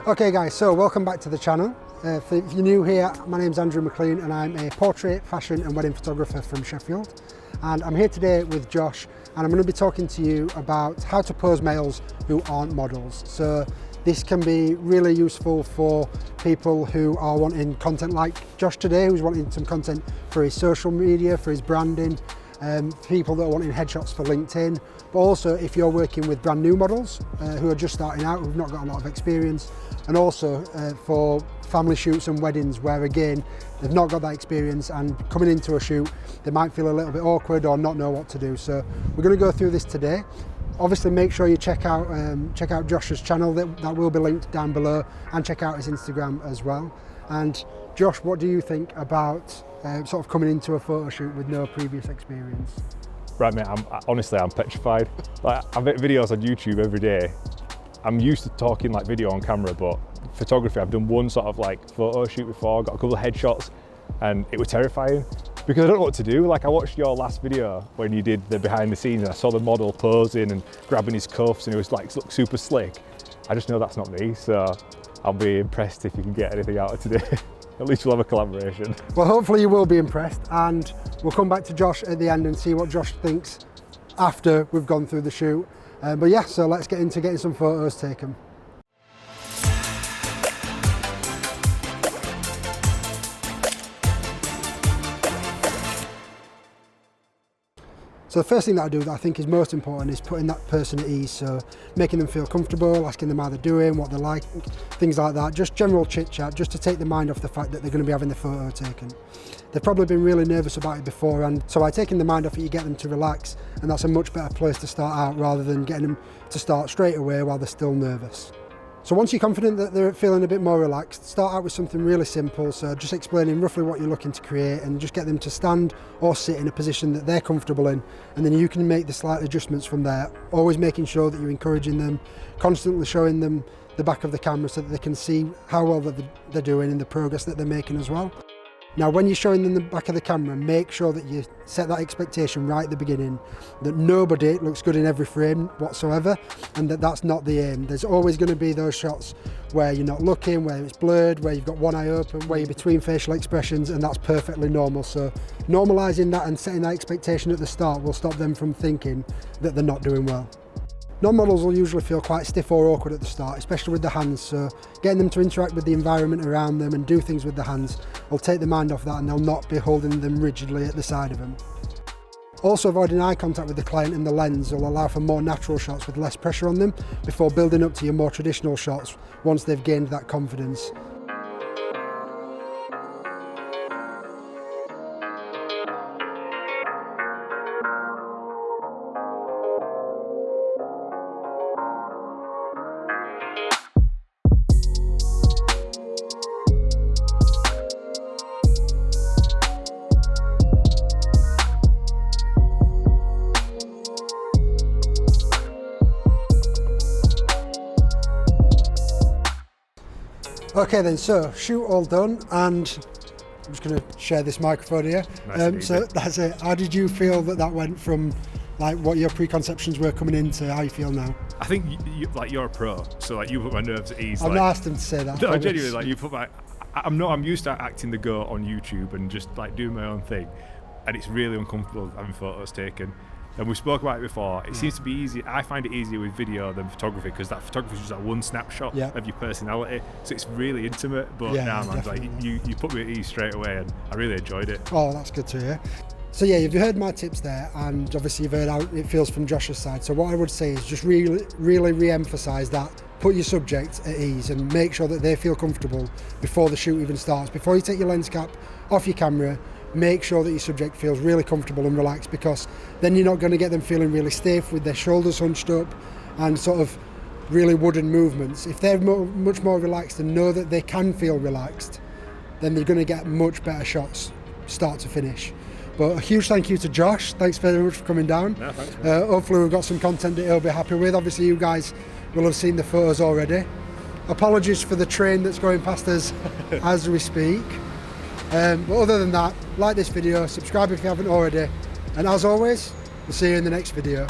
Okay guys, so welcome back to the channel. If you're new here, my name's Andrew Mclean and I'm a portrait, fashion and wedding photographer from Sheffield. And I'm here today with Josh and I'm going to be talking to you about how to pose males who aren't models. So this can be really useful for people who are wanting content like Josh today, who's wanting some content for his social media, for his branding, people that are wanting headshots for LinkedIn, but also if you're working with brand new models who are just starting out, who've not got a lot of experience, and also for family shoots and weddings where again they've not got that experience and coming into a shoot they might feel a little bit awkward or not know what to do. So we're going to go through this today. Obviously make sure you check out Josh's channel, that will be linked down below, and check out his Instagram as well. And Josh, what do you think about sort of coming into a photo shoot with no previous experience? Right mate, honestly I'm petrified. Like, I make videos on YouTube every day. I'm used to talking like video on camera, but photography, I've done one sort of like photo shoot before, got a couple of headshots, and it was terrifying because I don't know what to do. Like I watched your last video when you did the behind the scenes and I saw the model posing and grabbing his cuffs and it was like looked super slick. I just know that's not me, so I'll be impressed if you can get anything out of today. At least we'll have a collaboration. Well, hopefully you will be impressed, and we'll come back to Josh at the end and see what Josh thinks after we've gone through the shoot. But yeah, so let's get into getting some photos taken. So the first thing that I do that I think is most important is putting that person at ease, so making them feel comfortable, asking them how they're doing, what they're like, things like that, just general chit chat, just to take the mind off the fact that they're going to be having the photo taken. They've probably been really nervous about it before, and so by taking the mind off it you get them to relax, and that's a much better place to start out rather than getting them to start straight away while they're still nervous. So once you're confident that they're feeling a bit more relaxed, start out with something really simple, so just explaining roughly what you're looking to create and just get them to stand or sit in a position that they're comfortable in, and then you can make the slight adjustments from there, always making sure that you're encouraging them, constantly showing them the back of the camera so that they can see how well they're doing and the progress that they're making as well. Now when you're showing them the back of the camera, make sure that you set that expectation right at the beginning, that nobody looks good in every frame whatsoever, and that's not the aim. There's always going to be those shots where you're not looking, where it's blurred, where you've got one eye open, where you're between facial expressions, and that's perfectly normal. So normalising that and setting that expectation at the start will stop them from thinking that they're not doing well. Non-models will usually feel quite stiff or awkward at the start, especially with the hands, so getting them to interact with the environment around them and do things with the hands will take the mind off that, and they'll not be holding them rigidly at the side of them. Also, avoiding eye contact with the client and the lens will allow for more natural shots with less pressure on them before building up to your more traditional shots once they've gained that confidence. Okay then, so shoot all done, and I'm just going to share this microphone here. So that's it. How did you feel that went from like what your preconceptions were coming into how you feel now? I think you're a pro, so like you put my nerves at ease. I've not asked him to say that. No, genuinely, like you put my. I'm used to acting the goat on YouTube and just like doing my own thing, and it's really uncomfortable having photos taken. And we spoke about it before. It seems to be easy. I find it easier with video than photography because that photography is just like one snapshot of your personality. So it's really intimate. But man, like you put me at ease straight away, and I really enjoyed it. Oh, that's good to hear. So yeah, you've heard my tips there, and obviously you've heard how it feels from Josh's side. So what I would say is just really re-emphasise that. Put your subject at ease and make sure that they feel comfortable before the shoot even starts. Before you take your lens cap off your camera, make sure that your subject feels really comfortable and relaxed, because then you're not going to get them feeling really stiff with their shoulders hunched up and sort of really wooden movements. If they're much more relaxed and know that they can feel relaxed, then they're going to get much better shots start to finish. But a huge thank you to Josh. Thanks very much for coming down. No, thanks, hopefully we've got some content that he'll be happy with. Obviously you guys will have seen the photos already. Apologies for the train that's going past us as we speak. But other than that, like this video, subscribe if you haven't already, and as always, we'll see you in the next video.